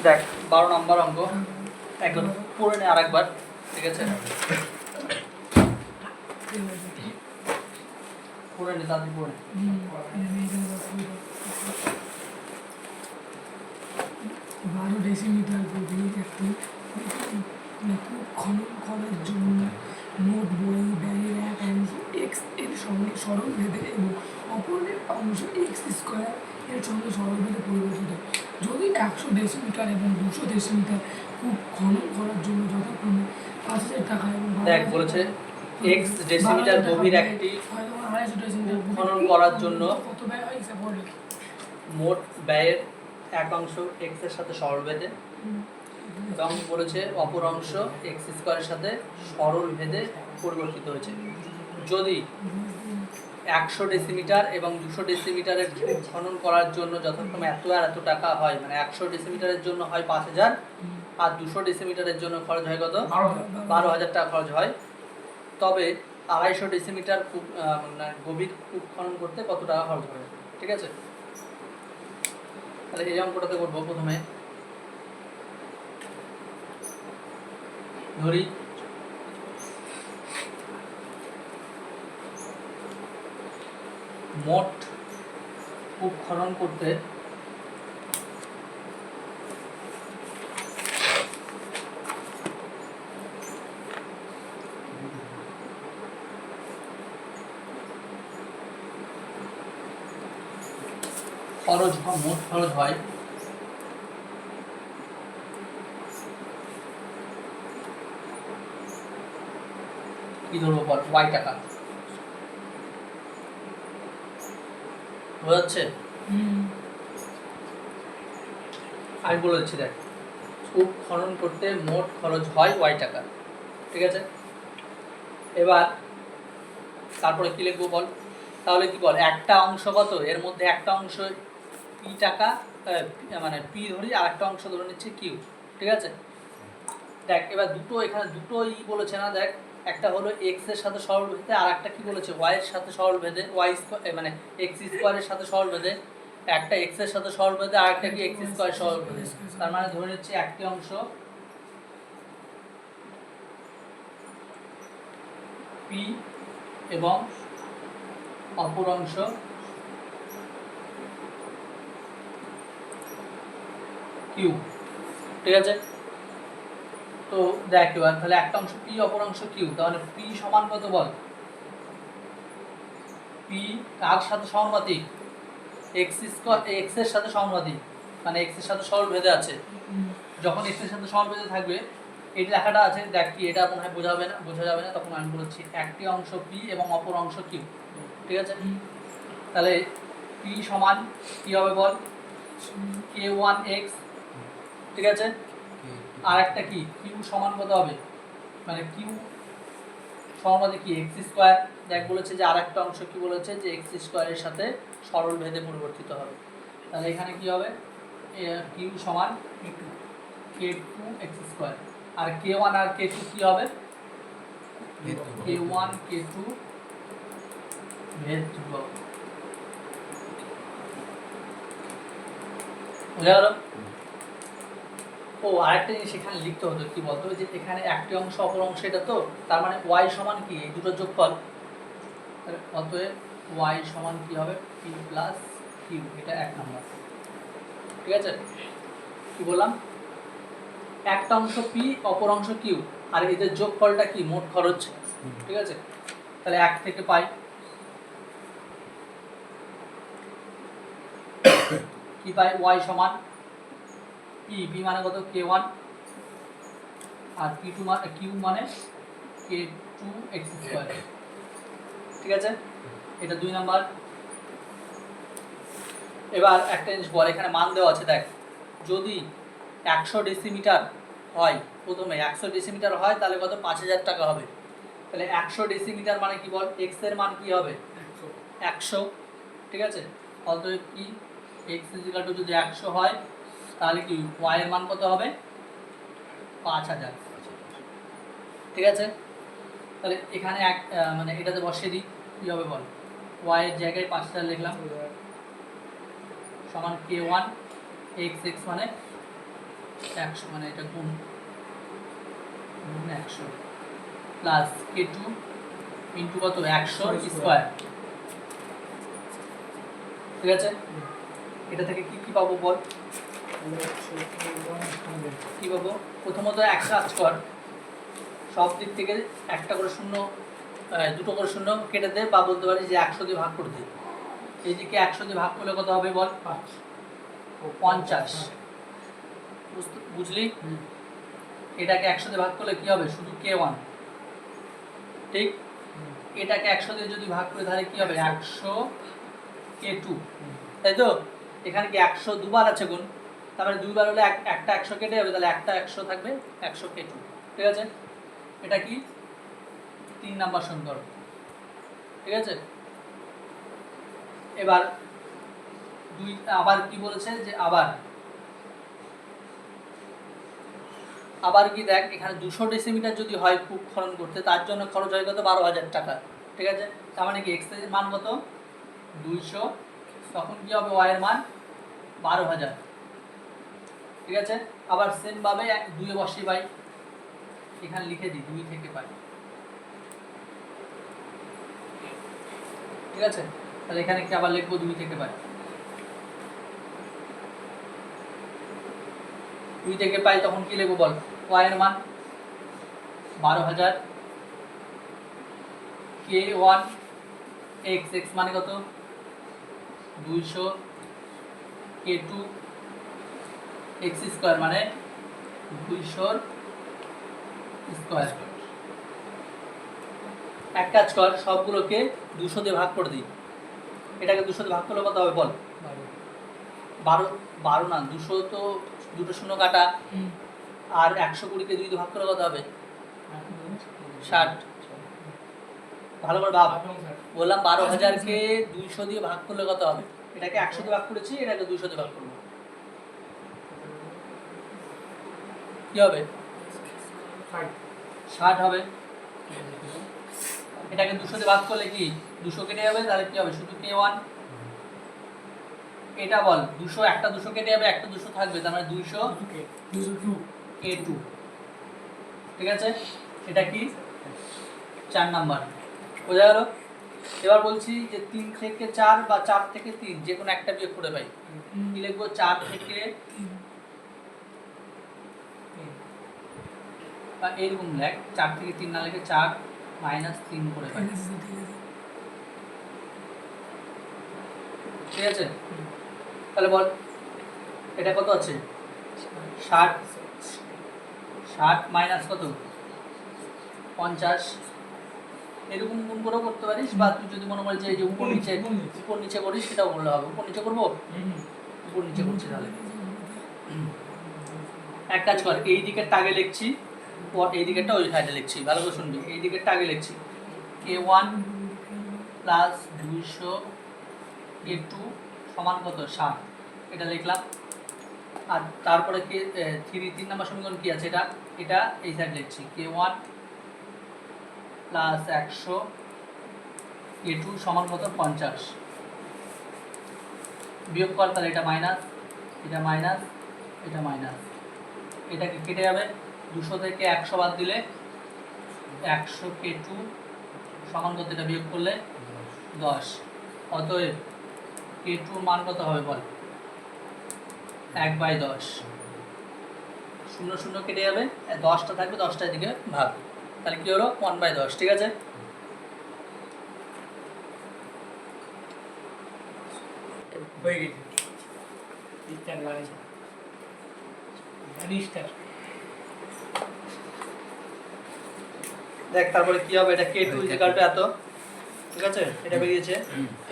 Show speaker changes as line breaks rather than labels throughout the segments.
দেখ 12 নম্বর অঙ্ক একদম পড়ে নে আরেকবার, ঠিক আছে? পড়ে নে, তাড়াতাড়ি পড়ে নে।
12 ডেসিমিটার গভীর একটি কূপ খনন করার জন্য মোট ব্যয়ের এক অংশ এক্স এর সঙ্গে সরলভেদে এবং অপর অংশ এক্স স্কোয়ার এর সঙ্গে সরলভেদে পরিবর্তিত। যদি 100 ডেসিমিটার এবং 200 ডেসিমিটার কূপ খনন করার জন্য যথাক্রমে 5,000 টাকা এবং
দেখ বলেছে এক্স ডেসিমিটার গভীর একটি কূপ খনন করার জন্য
কত ব্যয় হয় হিসাব করে লিখি।
মোট ব্যয়ের এক অংশ এক্স এর সাথে সরলভেদে এবং বলেছে অপর অংশ এক্স স্কোয়ারের সাথে সরলভেদে পরিবর্তিত হয়েছে। যদি 100 ডেসিমিটার এবং 200 ডেসিমিটারের কূপ খনন করার জন্য যথাক্রমে এত আর এত টাকা হয়, মানে 100 ডেসিমিটারের জন্য হয় 5,000 আর 200 ডেসিমিটারের জন্য খরচ হয় কত? 12,000 টাকা খরচ হয়। তবে 250 ডেসিমিটার কূপ গভীর কূপ খনন করতে কত টাকা খরচ হবে, ঠিক আছে? তাহলে এই অঙ্কটাতে করবো। প্রথমে ধরি মোট কূপ খনন করতে মোট খরচ হয় কি ধরবো বল, ওয়াই টাকা। বোঝা যাচ্ছে? আমি বলে দিচ্ছি, দেখ কূপ খনন করতে মোট খরচ হয় ওয়াই টাকা, ঠিক আছে? এবার তারপরে কি লিখবো বল? তাহলে কি বল, একটা অংশ কত, এর মধ্যে একটা অংশ পি টাকা, মানে পি ধরি, আর একটা অংশ ধরে নিচ্ছে কিউ, ঠিক আছে? দেখ এবার দুটো, এখানে দুটো বলেছে না, দেখ একটা হলো এক্স এর সাথে সরলভেদে আর একটা কি বলেছে ওয়াই এর সাথে সরলভেদে, ওয়াই মানে এক্স স্কোয়ারের সাথে সরলভেদে। একটা এক্স এর সাথে সরলভেদে আর একটা কি এক্স স্কোয়ার সরলভেদে। তার মানে ধরে নিচ্ছে একটি অংশ পি এবং অপর অংশ কিউ, ঠিক আছে? তো দেখ এবার তাহলে একটা অংশ পি অপর অংশ কিউ, তাহলে পি সমান কত বল? পি কার সাথে সমানুপাতিক? এক্স স্কোয়ার, এক্স এর সাথে সমানুপাতিক, মানে এক্স এর সাথে সরলভেদে আছে। যখন এক্স এর সাথে সরলভেদে থাকবে, এই লেখাটা আছে, দেখ কি এটা মনে হয় বোঝা যাবে না, তখন আমি বলছি একটি অংশ পি এবং অপর অংশ কিউ, ঠিক আছে? তাহলে পি সমান কি হবে বল? k1x, ঠিক আছে? আর একটা কি কিউ সমান কত হবে, মানে কিউ সমানুপাতিক কি এক্স স্কোয়ার। দেখ বলেছে যে আর একটা অংশ কি বলেছে যে এক্স স্কোয়ারের সাথে সরলভেদে পরিবর্তিত হবে। তাহলে এখানে কি হবে, কিউ সমান k2x স্কোয়ার, আর k1 আর k2 কি হবে? k1 k2 ভেদ ধ্রুবক। বুঝা গেল? ও আরেকটা জিনিস এখানে লিখতে হতো, কি বলতো, যে এখানে একটি অংশ অপর অংশ এটা, তো তার মানে ওয়াই সমান কি এই দুটোর যোগফল। অতএব ওয়াই সমান কি হবে? পি প্লাস কিউ, এটা এক নম্বর, ঠিক আছে? কি বললাম, একটা অংশ পি অপর অংশ কিউ, আর এদের যোগফলটা কি মোট খরচ, ঠিক আছে? তাহলে এক থেকে পাই কি পাই, ওয়াই সমান পি, পি মানে কত k1, আর p2 মানে কিউ মানে k2x স্কয়ার, ঠিক আছে? এটা 2 নাম্বার। এবার একটা জিনিস বল, এখানে মান দেওয়া আছে, দেখ যদি 100 ডেসিমিটার হয়, প্রথমে 100 ডেসিমিটার হয় তাহলে কত? 5,000 টাকা হবে। তাহলে 100 ডেসিমিটার মানে কি বল, x এর মান কি হবে? 100, ঠিক আছে? অতএব কি x = যদি 100 হয় তাহলে কি y এর মান কত হবে? 5,000, ঠিক আছে? তাহলে এখানে মানে এটাতে বসিয়ে দিই, কি হবে বল? y এর জায়গায় 5,000 লিখলাম সমান k1 x মানে 100 মানে এটা গুণ 100 প্লাস k2 ইন্টু কত 100 স্কয়ার। ঠিক আছে, এটা থেকে কি কি পাবো বল? কি পাবো? প্রথমত এক কাজ কর, সব দিক থেকে একটা করে শূন্য, দুটো করে শূন্য কেটে দে, বা বলতে পারি যে 100 দিয়ে ভাগ করে দে। এইদিকে 100 দিয়ে ভাগ করলে কত হবে বল? 50। বুঝলি? এটাকে 100 দিয়ে ভাগ করলে কি হবে? শুধু k1, ঠিক? এটাকে 100 দিয়ে যদি ভাগ করে তাহলে কি হবে? 100 k2, তাই তো? এখানে কি 100 দুবার আছে গুণ, তার মানে দুইবার হলে একটা 100 কেটে যাবে, তাহলে একটা 100 থাকবে 100 k2। ঠিক আছে, এটা কি 3 নাম্বার সমীকরণ। ঠিক আছে, এবার আবার কি বলেছে যে আবার কি দেখ, এখানে 200 ডেসিমিটার যদি হয় কূপ খনন করতে, তার জন্য খরচ হয় কত? 12,000 টাকা। ঠিক আছে, তার মানে কি এক্স এর মান কত? 200, তখন কি হবে? ওয়াই এর মান 12,000। ঠিক আছে, আবার সেম ভাবে 2 এ বসিয়ে পাই, এখানে লিখে দিই 2 থেকে পাই। ঠিক আছে, তাহলে এখানে কি আবার লিখবো 2 থেকে পাই। 2 থেকে পাই তখন কি লিখবো বল? ওয়াই এর মান 12,000 k1 x, x মানে কত? 200 k2 x স্কয়ার মানে 200 স্কয়ার। এক কাজ কর, সবগুলোকে 200 দিয়ে ভাগ করে দিই। এটাকে 200 দিয়ে ভাগ করলে কত হবে বল? 12 না, 200 তো দুটো শূন্য কাটা, আর 120কে 2 দিয়ে ভাগ করলে কত হবে? 60। ভালো করে ভাব, বললাম 12,000কে 200 দিয়ে ভাগ করলে কত হবে? এটাকে 100 দিয়ে ভাগ করেছি, এটাকে 200 দিয়ে ভাগ করবো, কি হবে? 60 হবে। এটাকে 200 দিয়ে ভাগ করলে কি 200 কেটে যাবে, তাহলে কি হবে? শুধু k1। এটা বল 200, একটা 200 কেটে যাবে, একটা 200 থাকবে, তার মানে 200 k2। ঠিক আছে, এটা কি 4 নাম্বার, বোঝা গেল? এবার বলছি যে 3 থেকে 4 বা 4 থেকে 3 যে কোনো একটা বিয়োগ করে পাই। কি লিখবো? 4 থেকে বা এরকম লেখ, 4 থেকে 3 না লিখে 4 মাইনাস 3 করে পাই। ঠিক আছে, তাহলে বল এটা কত আছে? 60। 60 মাইনাস কত? 50। এরকম গুণ করেও করতে পারিস, বা তুই যদি মনে করিস যে এই যে উপর নিচে করিস, সেটাও করলে হবে। উপর নিচে করবো, উপর নিচে করছি। তাহলে এক কাজ কর, এই দিকের টাগে লিখছি, এই দিকেরটা ওই সাইডে লিখছি, ভালো করে শুনবি। এই দিকের টাগে লিখছি k1 প্লাস 200 k2 সমান কত? 60। এটা লিখলাম। আর তারপরে কে 3 নাম্বার সমীকরণ কি আছে? এটা এই সাইড লিখছি k1 প্লাস 100 k2 সমান কত? 50। বিয়োগ কর, তাহলে এটা মাইনাস, এটা মাইনাস, এটা মাইনাস, এটাকে কেটে যাবে। 200 থেকে 100 বাদ দিলে 100 k2 সমান কত? এটা বিয়োগ করলে 10। অতএব k2 মান কত হবে বল? 1/10। 0 0 কেটে যাবে, 10টা থাকবে, 10টা এদিকে ভাগ, তাহলে কি হলো? 1/10। ঠিক আছে,
হয়ে গেছে।
দেখ তারপরে কি হবে? এটা k2 এত, ঠিক আছে, এটা বেরিয়েছে।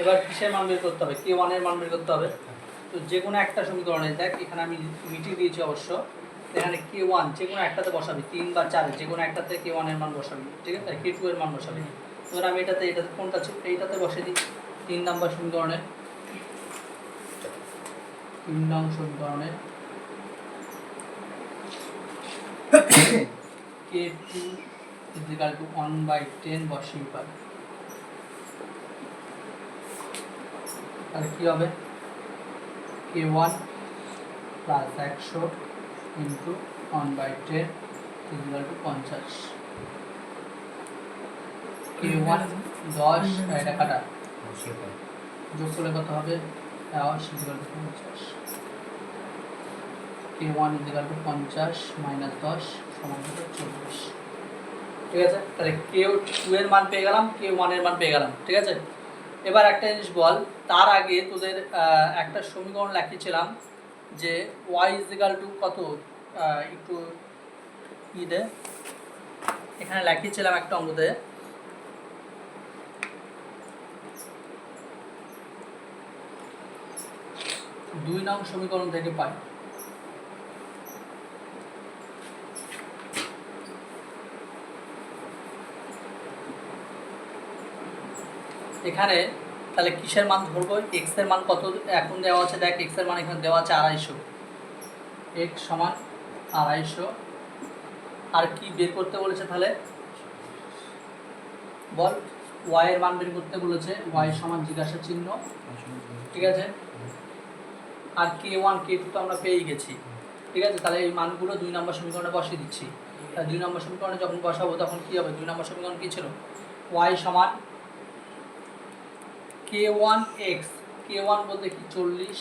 এবার কিসের মান বের করতে হবে? k1 এর মান বের করতে হবে। তো যে কোনো একটা সমীকরণে দেখ, এখানে আমি মিটিয়ে দিয়েছি অবশ্য, এখানে k1 যে কোনো একটাতে বসাবি, 3 বা 4 যে কোনো একটাতে k1 এর মান বসাবি। ঠিক আছে, k2 এর মান বসাবি। এবার আমি এটাতে কোনটা আছে এইটাতে বসিয়ে দিই। 3 নাম্বার সমীকরণে, 3 নং সমীকরণে k2 1/10 বসিয়ে পাবো। তাহলে কি হবে? k1 plus 100 into 1/10 equal to 50। K1 10 এটা কাটা যোগ করলে কত হবে 10 equal to 50। K1 equal to 50 minus 10 সমান কত 40। ঠিক আছে, তাহলে K2 এর মান পেয়ে গেলাম, K1 এর মান পেয়ে গেলাম। ঠিক আছে, এবার একটা জিনিস বল, তার আগে তোদের একটা সমীকরণ লিখেছিলাম যে y ইকুয়াল টু কত, একটু ই দে, এখানে লিখেছিলাম একটা অঙ্কতে দুই নং সমীকরণ থেকে পাই। এখানে তাহলে কিসের মান ধরবো, এক্স এর মান কত এখন দেওয়া আছে, দেখ এক্স এর মান এখানে দেওয়া আছে 250, এক্স সমান 250। আর কি বের করতে বলেছে তাহলে বল, ওয়াই এর মান বের করতে বলেছে, ওয়াই সমান জিজ্ঞাসা চিহ্ন। ঠিক আছে, আর K1 K2 তো আমরা পেয়ে গেছি। ঠিক আছে, তাহলে এই মানগুলো 2 নম্বর সমীকরণে বসিয়ে দিচ্ছি। তাহলে 2 নম্বর সমীকরণে যখন বসাবো তখন কি হবে, 2 নম্বর সমীকরণ কি ছিল, ওয়াই সমান K1 x, K1 বলতে কি 40,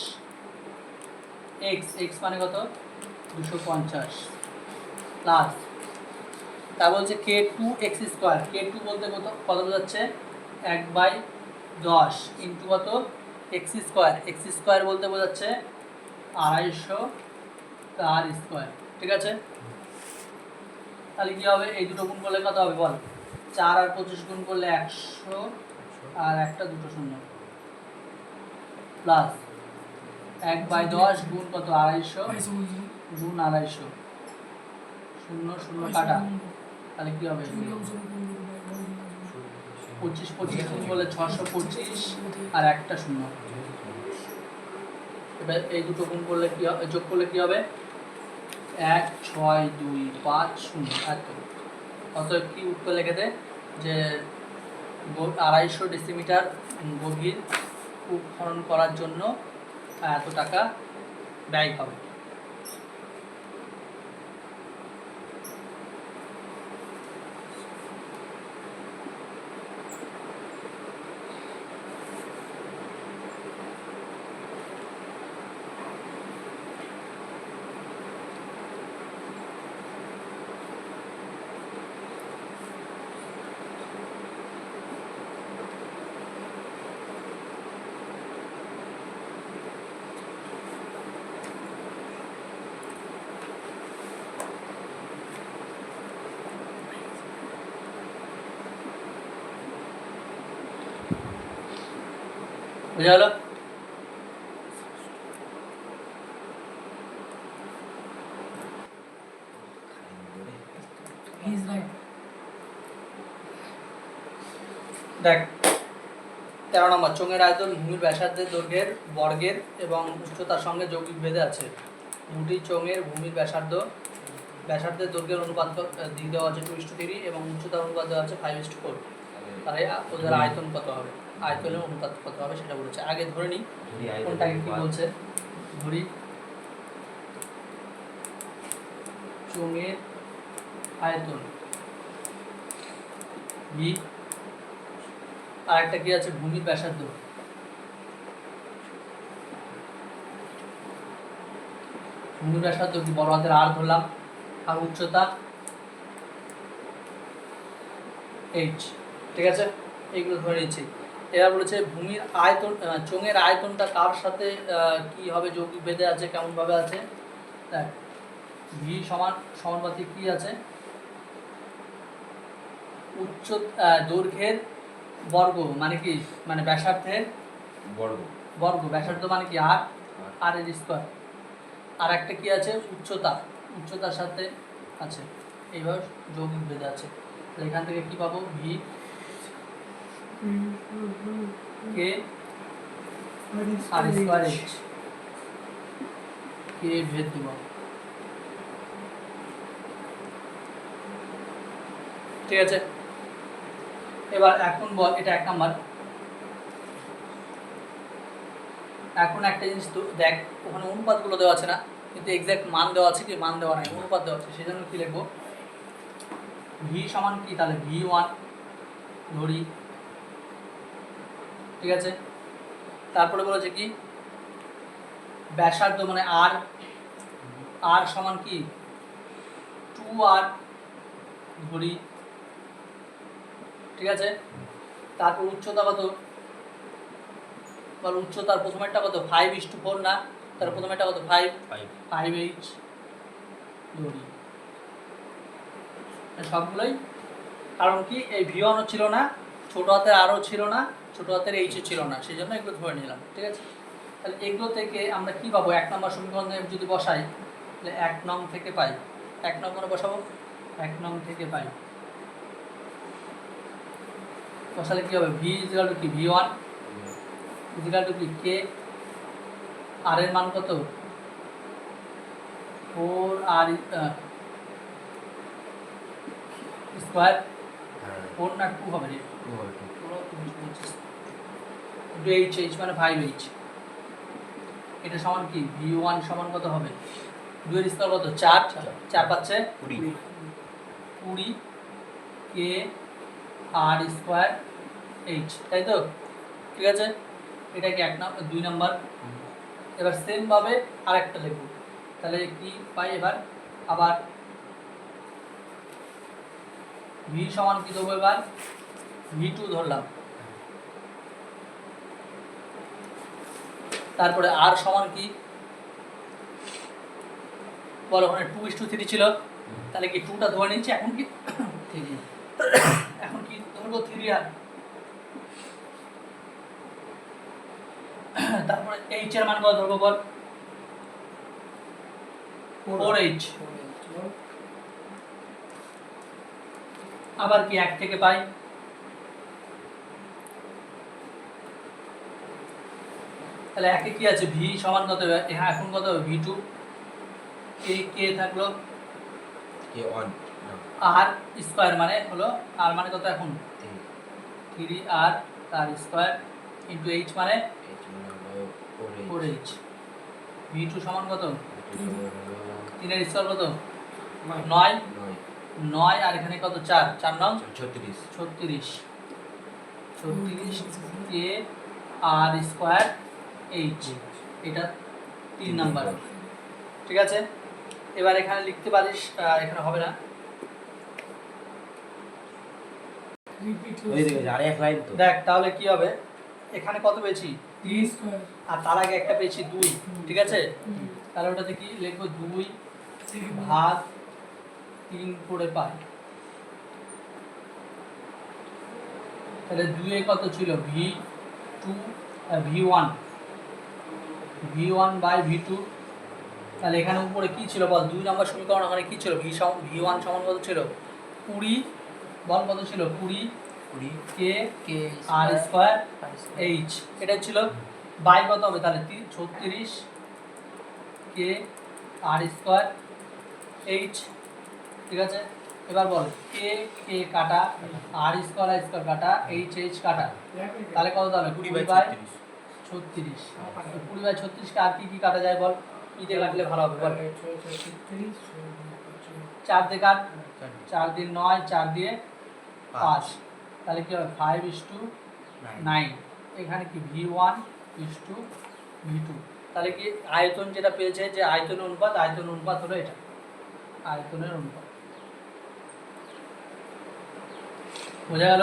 x x মানে কত 250 প্লাস, তা বলছে K2 x স্কোয়ার, K2 বলতে কত কত বোঝাচ্ছে 1/10 ইন্টু কত x স্কোয়ার, x স্কোয়ার বলতে বোঝাচ্ছে 250 তার স্কোয়ার। ঠিক আছে, তাহলে কি হবে, এই দুটো গুণ করলে কত হবে বল, 4 আর 25 গুণ করলে 100 আর একটা দুটো শূন্য প্লাস 1/10 গুণ কত 250 গুণ 250, 0 0 কাটা, তাহলে কি হবে 25 25 গুণ করলে 625 আর একটা শূন্য। এবার এই দুটো গুণ করলে কি হবে, যোগ করলে কি হবে 1 6 2 5 0, এত কত কি উত্তর লিখে দে যে 250 ডেসিমিটার গভীর কূপ খনন করার জন্য এত টাকা ব্যয় হবে। বুঝা গেল?
He is right.
দেখ 13 নম্বর, চোঙের আয়তন ভূমির ব্যাসার্ধের দৈর্ঘ্যের বর্গের এবং উচ্চতার সঙ্গে যৌগিক ভেদে আছে। দুটি চোঙের ভূমির ব্যাসার্ধের দৈর্ঘ্যের অনুপাত দিয়ে দেওয়া আছে 2:3 এবং উচ্চতার অনুপাত দেওয়া আছে 5:4। তাহলে ওদের আয়তন কত হবে, আয়তনের অনুপাত কত হবে সেটা বলেছে। আগে ধরে নিই কোনটাকে কি বলছে, ধরি চোঙের আয়তন ভি, আর একটা কি আছে ভূমির ব্যাসার্ধ, ভূমির ব্যাসার্ধ কি বড় হাতের আর ধরলাম, আর উচ্চতা h। ঠিক আছে, এইগুলো ধরে নিচ্ছি। এবার বলেছে ভূমির আয়তন, চোঙের আয়তনটা কার সাথে কি হবে যৌগিক ভেদে আছে, কেমন ভাবে আছে, দেখ ভি সমান সমানুপাতিক কি আছে, উচ্চ দৈর্ঘ্যের বর্গ মানে কি, মানে ব্যাসার্ধের বর্গ, ব্যাসার্ধ মানে কি আর, আর এর স্কয়ার, আর একটা কি আছে উচ্চতা, উচ্চতার সাথে আছে, এইভাবে যৌগিক ভেদে আছে। তাহলে এখান থেকে কি পাবো, ভি কে আর স্কয়ার এইচ, কে ভেদ দেব। ঠিক আছে, এবার এখন বল, এটা 1 নাম্বার। এখন একটা জিনিস তো দেখ, ওখানে অনুপাতগুলো দেওয়া আছে না, কিন্তু এক্সাক্ট মান দেওয়া আছে কি মান দেওয়া নাই, অনুপাত দেওয়া আছে। সেই জন্য কী লিখবো, ভি সমান কি তাহলে V1 ধরি, ঠিক আছে। তারপরে বলেছে কি ব্যাসার্ধ মানে আর সমান কি 2R ধরি, ঠিক আছে। তারপর উচ্চতা কত, বল উচ্চতার প্রথমেরটা কত 5:4 না, তার প্রথমেরটা কত 5H ধরি, সবগুলোই। কারণ কি এই V1 ছিল না, ছোট হাতের আরও ছিল না, ছোট হাতের এইচও ছিল না, সেই জন্য এগুলো ধরে নিলাম, ঠিক আছে। তাহলে এগুলো থেকে আমরা কি পাবো, 1 নম্বর সমীকরণে যদি বসাই তাহলে 1 নং থেকে পাই, 1 নম্বরে বসাবো, 1 নং থেকে পাই, বসালে কি হবে, V ইকুয়াল টু কি V1 ইকুয়াল টু কি K, আর এর মান কত 4R স্কোয়ার, 4 না 2 হবে রে, 2H মানে 5H। এটা সমান কি V1 সমান কত হবে, 2 এর স্কয়ার কত 4, 4 পাচ্ছে 20 K R স্কয়ার H, তাই তো, ঠিক আছে। এটা কি 2 নাম্বার। এবার সেম ভাবে আরেকটা লিখব, তাহলে কি পাই এবার, আবার V সমান কি দেবো এবার, V2 ধরলাম, তারপরে আর সমান কি বলো, ওখানে 2:3 ছিল, তাহলে কি 2টা ধরে নিচ্ছি, এখন কি এখন কি ধরবো 3R, তারপরে H এর মান কত ধরবো বল, 4H, আবার কি 1 থেকে পাই, তাহলে একে কি আছে, V সমান কত হবে, হ্যাঁ এখন কত হবে V2, K থাকলো R স্কয়ার মানে হলো, R মানে কত এখন 3R তার স্কয়ার ইনটু H মানে 4H, V2 সমান কত 3 এর স্কয়ার কত 9, 9 আর এখানে কত 4, 4 নং 36 K R স্কয়ার H, এটা 3 নাম্বার, ঠিক আছে। এবার এখানে লিখতে পারিস, এখানে হবে না, দেখ তাহলে কি হবে, এখানে কত পেয়েছি 3 আর তার আগে একটা পেয়েছি 2, ঠিক আছে। তাহলে ওটাতে কি লিখবো, 2 ভাগ 3 করে পাই, তাহলে 2 এ কত ছিল V2 V1 বাই V2, তাহলে এখানে উপরে কি ছিল বল, 2 নম্বর সমীকরণ ওখানে কি ছিল, V1 সমান কত ছিল 20, বল কত ছিল 20 K R স্কয়ার H, এটা ছিল বাই কত হবে তাহলে 36 K R স্কয়ার H, ঠিক আছে। এবার বল K কাটা, R স্কয়ার কাটা, H কাটা, তাহলে কত দাঁড়াবে 20/36, 20/36 কে আর কি কাটা যায় বল, ইতে কাটলে ভালো হবে বল, 4 দিয়ে কাট, 4 দিয়ে 9, 4 দিয়ে 5, তাহলে কি হবে 5:9, এখানে কি V1 V2, তাহলে কি আয়তন যেটা পেয়েছে, যে আয়তন অনুপাত হলো এটা, আয়তনের অনুপাত, বোঝা গেল,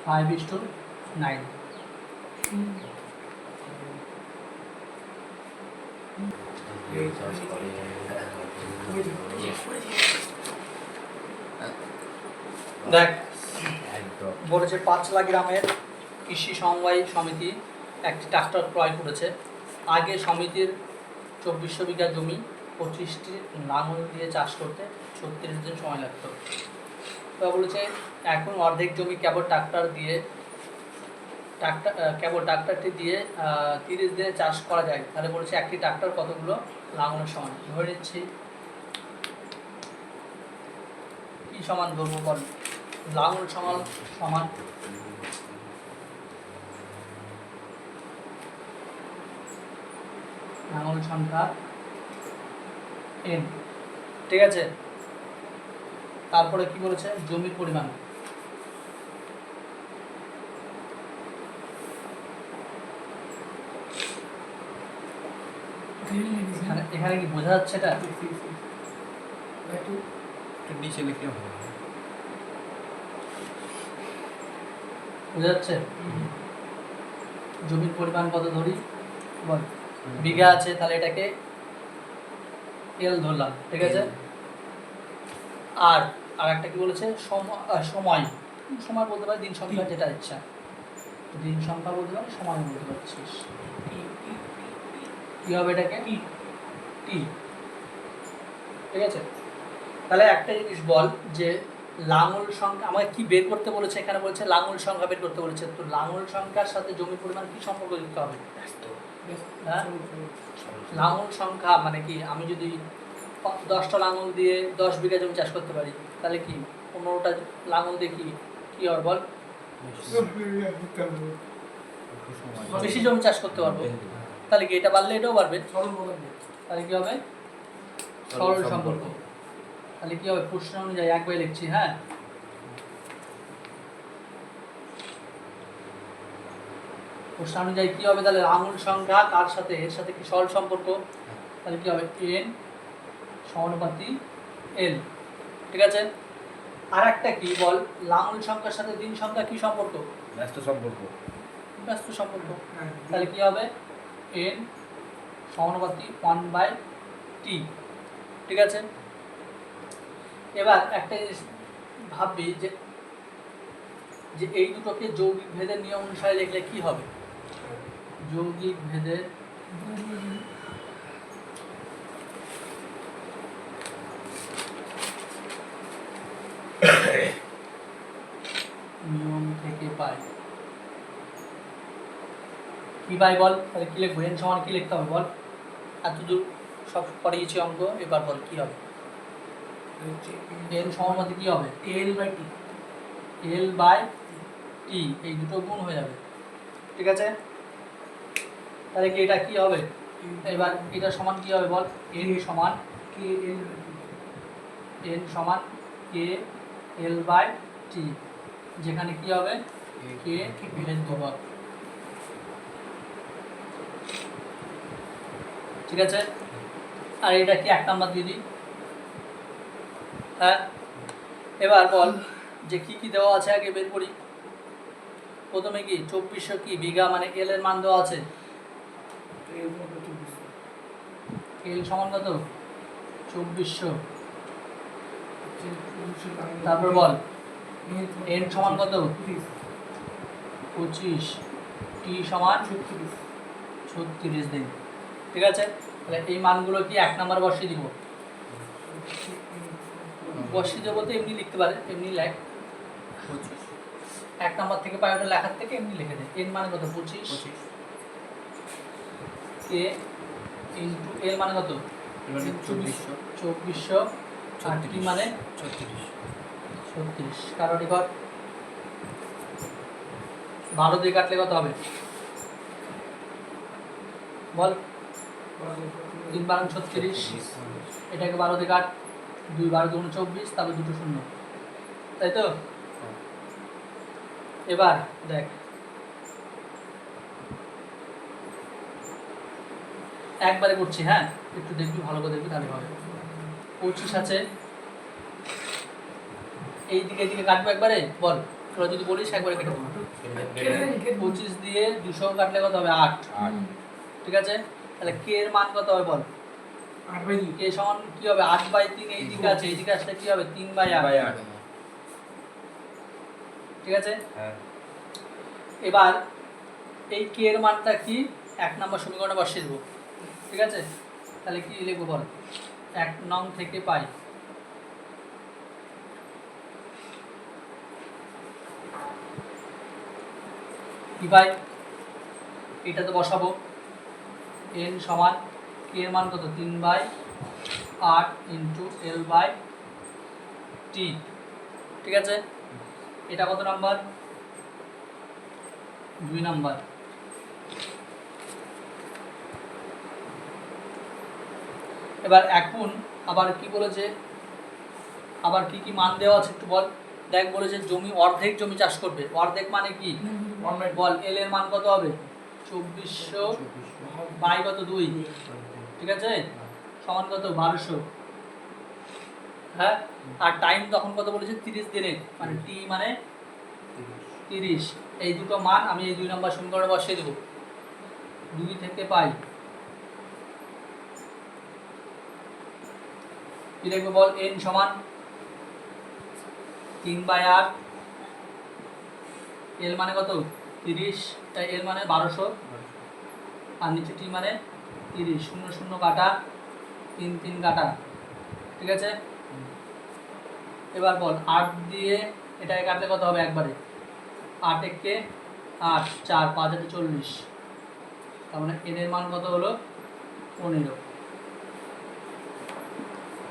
5:9। দেখ বলেছে 5 লাখ গ্রামের কৃষি সমবায় সমিতি একটি ট্রাক্টর ক্রয় করেছে। আগে সমিতির 2400 বিঘা জমি 25টি লাঙল দিয়ে চাষ করতে 36 দিন সময় লাগতো। তো বলেছে এখন অর্ধেক জমি কেবল ট্রাক্টরটি দিয়ে 30 দিনে চাষ করা যায়। তাহলে বলেছে একটি ট্রাক্টর কতগুলো লাঙলের সমান, ধরে নিচ্ছি কি সমান ধরবো বল, লাঙল সমান লাঙল সংখ্যা n, ঠিক আছে। তারপরে কি বলেছে, জমির পরিমাণ। এখানে এখানে কি বোঝা যাচ্ছে এটা?
একটু নিচে লিখলে হবে।
বোঝা যাচ্ছে? জমির পরিমাণ কত ধরি বল, বিঘা আছে তাহলে এটাকে এল ধরলাম, ঠিক আছে। আর আর একটা কি বলেছে, সময়, সময় বলতে পারি দিন সংখ্যা, যেটা ইচ্ছা দিন সংখ্যা বলতে পারি, সময় বলতে পারছিস। কি হবে এটাকে, টি, ঠিক আছে। তাহলে একটা জিনিস বল, যে লাঙল সংখ্যা আমাকে কি বের করতে বলেছে, এখানে বলেছে লাঙল সংখ্যা বের করতে বলেছে। তো লাঙল সংখ্যার সাথে জমির পরিমাণ কি সম্পর্ক দিতে হবে? হ্যাঁ, লাঙল সংখ্যা মানে কি, আমি যদি 10টা লাঙল দিয়ে 10 বিঘা জমি চাষ করতে পারি, তাহলে কি 15টা লাঙল দিয়ে কি কি হবে বল, বেশি জমি চাষ করতে পারবো। তাহলে কি এটা বাড়লে এটাও বাড়বে, তাহলে কি হবে, সরল সম্পর্ক। তাহলে কি হবে, প্রশ্ন অনুযায়ী একবার লিখছি, হ্যাঁ। প্রশ্ন অনুযায়ী কি হবে, তাহলে লাঙল সংখ্যা কার সাথে, এর সাথে কি সরল সম্পর্ক, তাহলে কি হবে n সমানুপাতি l, ঠিক আছে। আর একটা কি বল, লাঙল সংখ্যার সাথে দিন সংখ্যা কি সম্পর্ক,
ব্যস্ত সম্পর্ক।
ব্যস্ত সম্পর্ক। তাহলে কি হবে n সমানুপাতি 1/t, ঠিক আছে। এবার একটা জিনিস ভাববি, যে যে এই দুটোকে যৌগিক ভেদের নিয়ম অনুসারে লিখলে কি হবে, যৌগিক ভেদের নিয়ম থেকে পাই, কি পাই বল, তাহলে কি লিখবো, n সমান কি লিখতে হবে বল, এতদূর সব করিয়েছি অঙ্ক, এবার বল কি হবে, n সমানুপাতি কি হবে, l/t, এই দুটো গুণ হয়ে যাবে, ঠিক আছে। তাহলে কি এটা কি হবে, এবার এটা সমান কি হবে বল, n সমান k/l/t, যেখানে কি হবে k ভেদ ধ্রুবক, ঠিক আছে। আর এটা কি 1 নাম্বার দিয়ে দিই, হ্যাঁ। এবার বল যে কি কি দেওয়া আছে আগে বের করি। প্রথমে কি 2400 কি বিঘা, মানে এল এর মান দেওয়া আছে, এল সমান কত 2400, তারপর বল n সমান কত 25, t সমান 36 দিন, ঠিক আছে। তাহলে এই মানগুলো কি 1 নাম্বার বসিয়ে দিব, বসিয়ে দেবো তো এমনি লিখতে পারে, এমনি লেখ 1 নাম্বার থেকে পাই, ওটা লেখার থেকে এমনি লিখে দেয়, n মানে কত 25, k ইন্টু l মানে কত 2400, আর t মানে 36, কারণ এবার 12 দিয়ে কাটলে কত হবে বল, 3/36, এটাকে 12 দিয়ে কাট, 2 12 2 24, তারপর দুটো শূন্য, তাই তো। এবার দেখ একবারে করছি, হ্যাঁ, একটু দেখবি, ভালো করে দেখবি, তাহলে হবে। 25 আছে, এই দিকে এদিকে কাটবো একবারে বল, তোরা যদি বলিস একবারে কেটে দেবো। 25 দিয়ে 200 কাটলে কত হবে 8, ঠিক আছে। তাহলে k এর মান কত হবে বল,
8/2,
k সমান কি হবে 8/3, এই দিকে আছে, এই দিকে আসলে কি হবে 3/8, ঠিক আছে। এবার এই k এর মানটা কি 1 নম্বর সমীকরণে বসিয়ে দেবো, ঠিক আছে। তাহলে কি লিখবো বল, 1 নং থেকে পাই, কি পাই, এটা তো বসাবো, n সমান k এর মান কত 3/8 ইন্টু l/t, ঠিক আছে। এটা কত নাম্বার, 2 নাম্বার। এবার এখন আবার কি বলেছে, আবার কি কি মান দেওয়া আছে একটু বল। দেখ বলেছে জমি অর্ধেক জমি চাষ করবে, অর্ধেক মানে কি বল, এল এর মান কত হবে 2400 বাই কত 2, ঠিক আছে, সমান কত 1200, হ্যাঁ। আর টাইম তখন কত বলেছে 30 দিনের, মানে টি মানে 30। এই দুটো মান আমি এই 2 নম্বর সমীকরণে বসিয়ে দেবো। 2 থেকে পাই কি লিখবো বল, n সমান 3/8, এল মানে কত 30, তাই এল মানে 1200, আর নিচে টি মানে 30, 0 0 কাটা, 3 3 কাটা, ঠিক আছে। এবার বল 8 দিয়ে এটাকে কাটলে কত হবে একবারে, 8 একে 8, 4 5 8 40, তার মানে এন এর মান কত হলো 15,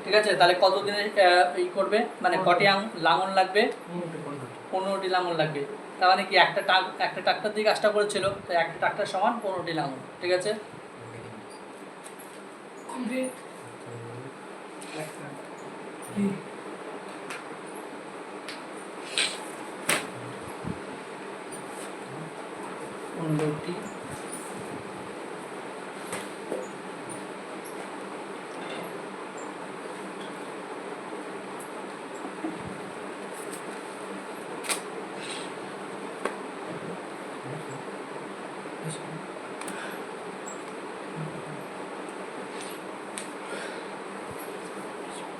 ঠিক আছে। তাহলে কত দিনে এই করবে, মানে কটি লাঙল লাগবে, 15টি লাঙল লাগবে। তার মানে কি একটা ট্রাক্টর দিয়ে কাজটা করেছিল, তো একটা ট্রাক্টর সমান 15টি লাঙল, ঠিক আছে।
কমপ্লিট।
15টি ঠিক আছে।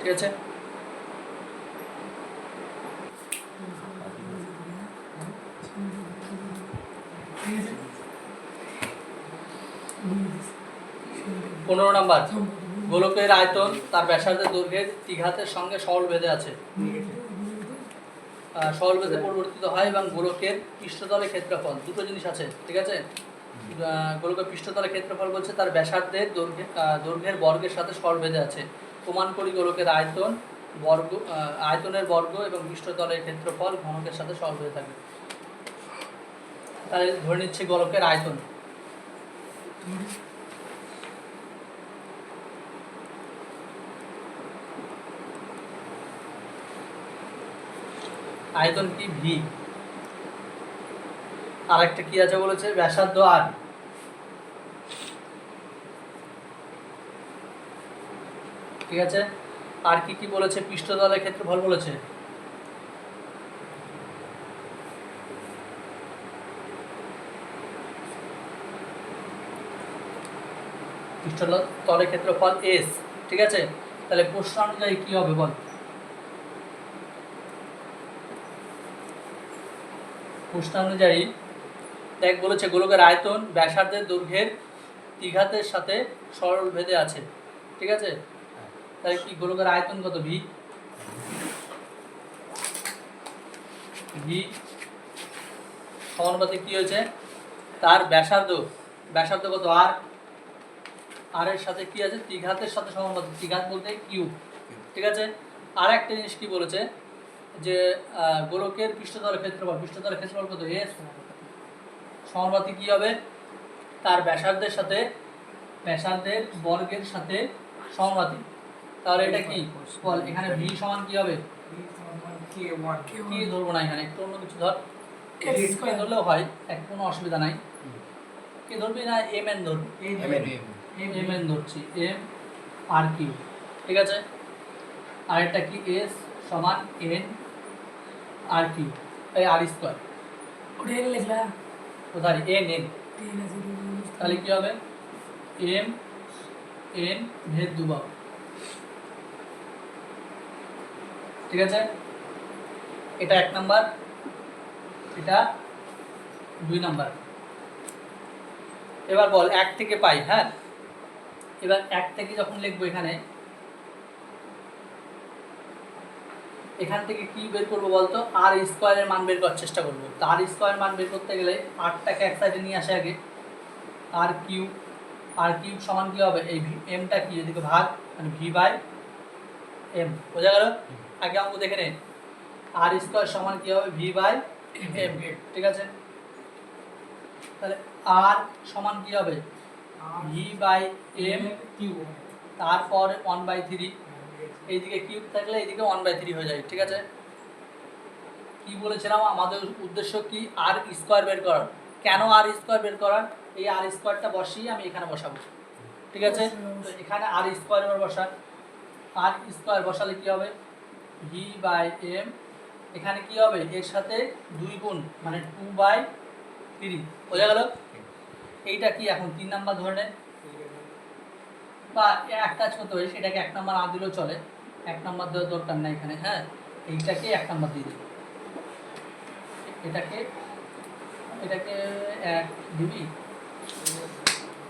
ঠিক আছে।
15 নাম্বার, গোলকের আয়তন তার ব্যাসার্ধের দৈর্ঘ্যের দ্বিঘাতের সঙ্গে সরল ভেদে আছে, সরল ভেদে পরিবর্তিত হয় এবং গোলকের পৃষ্ঠতলের ক্ষেত্রফল, দুটো জিনিস আছে, ঠিক আছে। গোলকের পৃষ্ঠতলের ক্ষেত্রফল বলছে তার ব্যাসার্ধের দৈর্ঘ্যের বর্গের সাথে সরল ভেদে আছে। প্রমাণ করি গোলকের আয়তন বর্গ, আয়তনের বর্গ এবং পৃষ্ঠতলের ক্ষেত্রফল ঘনকের সাথে সরল ভেদে থাকে। তাহলে ধরে নিচ্ছে গোলকের আয়তন, আয়তন কি ভি, আর একটা কি আছে বলেছে ব্যাসার্ধ আর, ঠিক আছে। আর কি কি বলেছে, পৃষ্ঠতলের ক্ষেত্রফল বলেছে, পৃষ্ঠতলের ক্ষেত্রফল এস, ঠিক আছে। তাহলে প্রশ্ন অনুযায়ী কি হবে বল, প্রশ্ন অনুযায়ী দেখ বলেছে গোলকের আয়তন ব্যাসার্ধের দৈর্ঘ্যের দ্বিঘাতের সাথে সরল ভেদে আছে, ঠিক আছে। তাহলে কি গোলকের আয়তন কত ভি, ভি সমানুপাতিক কি হয়েছে তার ব্যাসার্ধ, ব্যাসার্ধ কত আর, আর এর সাথে কি আছে দ্বিঘাতের সাথে সমানুপাতিক, দ্বিঘাত বলতে কিউ, ঠিক আছে। আর একটা জিনিস কি বলেছে যে গোলকের পৃষ্ঠতলের ক্ষেত্রফল, পৃষ্ঠতলের ক্ষেত্রফল কত এস, সমানুপাতিক কি হবে তার ব্যাসার্ধের সাথে, ব্যাসার্ধের বর্গের সাথে সমানুপাতিক। তাহলে এটা কি বল, এখানে ভি সমান কি হবে, কি ধরবো না এখানে, একটু অন্য কিছু ধর, কে ধরলেও হয়, এক কোনো অসুবিধা নাই। কে ধরবি না এম এন ধরবি, এম এন ধরছি, এম আর কিউ, ঠিক আছে। আর এটা কি এস সমান এন আর কিউ, এই আর স্কোয়ার,
ওটা এনে লিখলা,
কোথায় এন এন,
ঠিক আছে।
তাহলে কি হবে এম এন ভেদ দুবাহু, ঠিক আছে। এটা 1 নাম্বার, এটা 2 নাম্বার। এবার বল 1 থেকে পাই, হ্যাঁ। এবার 1 থেকে যখন লিখবো এখানে, এখান থেকে কি বের করবো বলতো, আর স্কোয়ারের মান বের করার চেষ্টা করবো। তো আর স্কোয়ারের মান বের করতে গেলে 8টাকে এক সাইডে নিয়ে আসে আগে, আর কিউব, আর কিউব সমান কি হবে, এই এমটা কি এদিকে ভাগ, মানে ভি বাই এম, বোঝা গেল। আগে অঙ্ক দেখে নে, আর স্কোয়ার সমান কি হবে ভি বাই এম, ঠিক আছে। তাহলে আর সমান কি হবে ভি বাই এম কিউ, তারপর 1/3, এইদিকে কিউব থাকলে এইদিকে 1/3 হয়ে যায়, ঠিক আছে। কি বলেছিলাম আমাদের উদ্দেশ্য কি, আর স্কোয়ার বের করার। কেন আর স্কোয়ার বের করার, এই আর স্কোয়ারটা বসিয়ে আমি এখানে বসাবো, ঠিক আছে। তো এখানে আর স্কোয়ার এবার বসান, আর স্কোয়ার বসালে কি হবে v/m, এখানে কি হবে এর সাথে 2 গুণ মানে 2/3, বোঝা গেল। এইটা কি এখন 3 নাম্বার ধরে নেন, বা এক কাজ করতে হবে, সেটাকে 1 নাম্বার না দিলেও চলে, 1 নাম্বার দেওয়ার দরকার নাই এখানে, হ্যাঁ। এইটাকে 1 নাম্বার দিয়ে দিই, এটাকে 1 দিবি,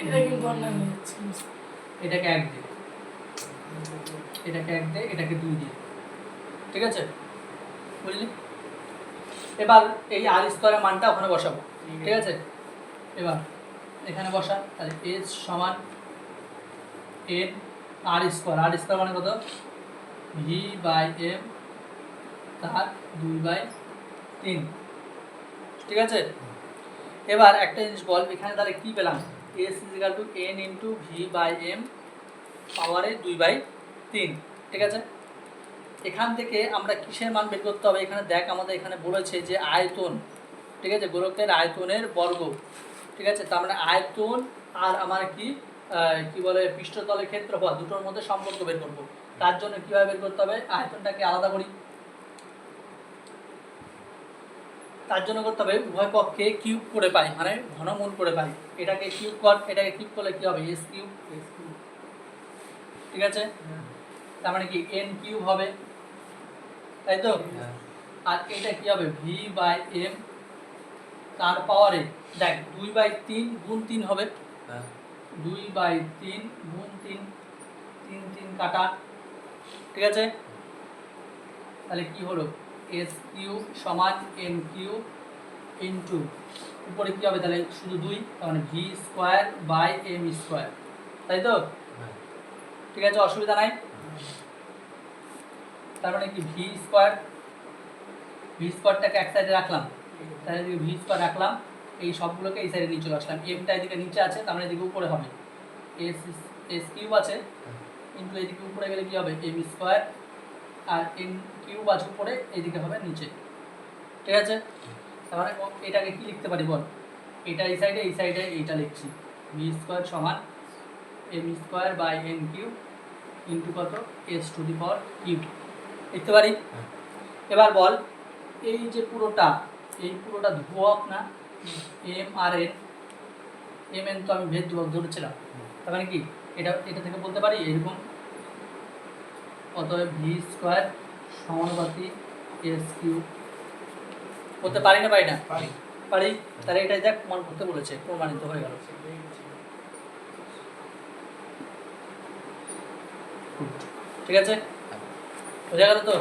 এটা কিন্তু অন্যায় হয়ে যাচ্ছে।
এটাকে 1 দে, এটাকে 1 দে, এটাকে 2 দিয়ে, ঠিক আছে, বুঝলি। এবার এই আর স্কোয়ারের মানটা ওখানে বসাবো, ঠিক আছে। এবার এখানে বসা, তাহলে এস সমান এন আর স্কোয়ার, আর স্কোয়ার মানে কত v/m তার 2/3, ঠিক আছে। এবার একটা জিনিস বল, এখানে তাহলে কি পেলাম, s = n × v/m পাওয়ারে 2/3, ঠিক আছে। এখান থেকে আমরা কিসের মান বের করতে হবে, এখানে দেখ আমাদের এখানে বলেছে যে আয়তন, ঠিক আছে, গোলকের আয়তনের বর্গ, ঠিক আছে। তার মানে আয়তন আর আমার কি বলে পৃষ্ঠতলের ক্ষেত্রফল, দুটোর মধ্যে সম্পর্ক বের করব। তার জন্য কীভাবে বের করতে হবে, আয়তনটাকে আলাদা করি, তার জন্য করতে হবে উভয় পক্ষে কিউব করে পাই, মানে ঘনমূল করে পাই। এটাকে কিউব কর, এটাকে কিউব করলে কী হবে s কিউব, ঠিক আছে। তার মানে কি n কিউব হবে, তাই তো। আর এটা কি হবে v/m তার পাওয়ারে, দেখ 2/3 গুণ 3 হবে, 2/3 গুণ 3, 3 3 কাটা, ঠিক আছে। তাহলে কি হলো s কিউব সমান n কিউব ইন্টু উপরে কি হবে তাহলে শুধু 2, তার মানে v²/m², তাই তো, ঠিক আছে, অসুবিধা নাই। তার মানে কি v²টাকে এক সাইডে রাখলাম, তাহলে এদিকে v² রাখলাম, এই সবগুলোকে এই সাইডে নিয়ে চলে আসলাম, এমটা এদিকে নিচে আছে, তার মানে এদিকে উপরে হবে s কিউব আছে, কিন্তু এদিকে উপরে গেলে কি হবে m², আর n কিউব আছে উপরে, এদিকে হবে নিচে, ঠিক আছে। তার মানে এটাকে কি লিখতে পারি বল, এটা এই সাইডে এইটা লিখছি, v² সমান m²/n কিউব ইন্টু কত s⁻³ লিখতে পারি। এবার বল এই যে পুরোটা ধ্রুবক না, m আর n, mn তো আমি ভেদ ধ্রুবক ধরেছিলাম, তার মানে কি এটা থেকে বলতে পারি এরকম, অতএব v² সমানুপাতি s³ বলতে পারি না, পারি না, পারি। তাহলে এটাই দেখ প্রমাণ করতে বলেছে, প্রমাণিত হয়ে গেল, ঠিক আছে, বোঝা গেল তো।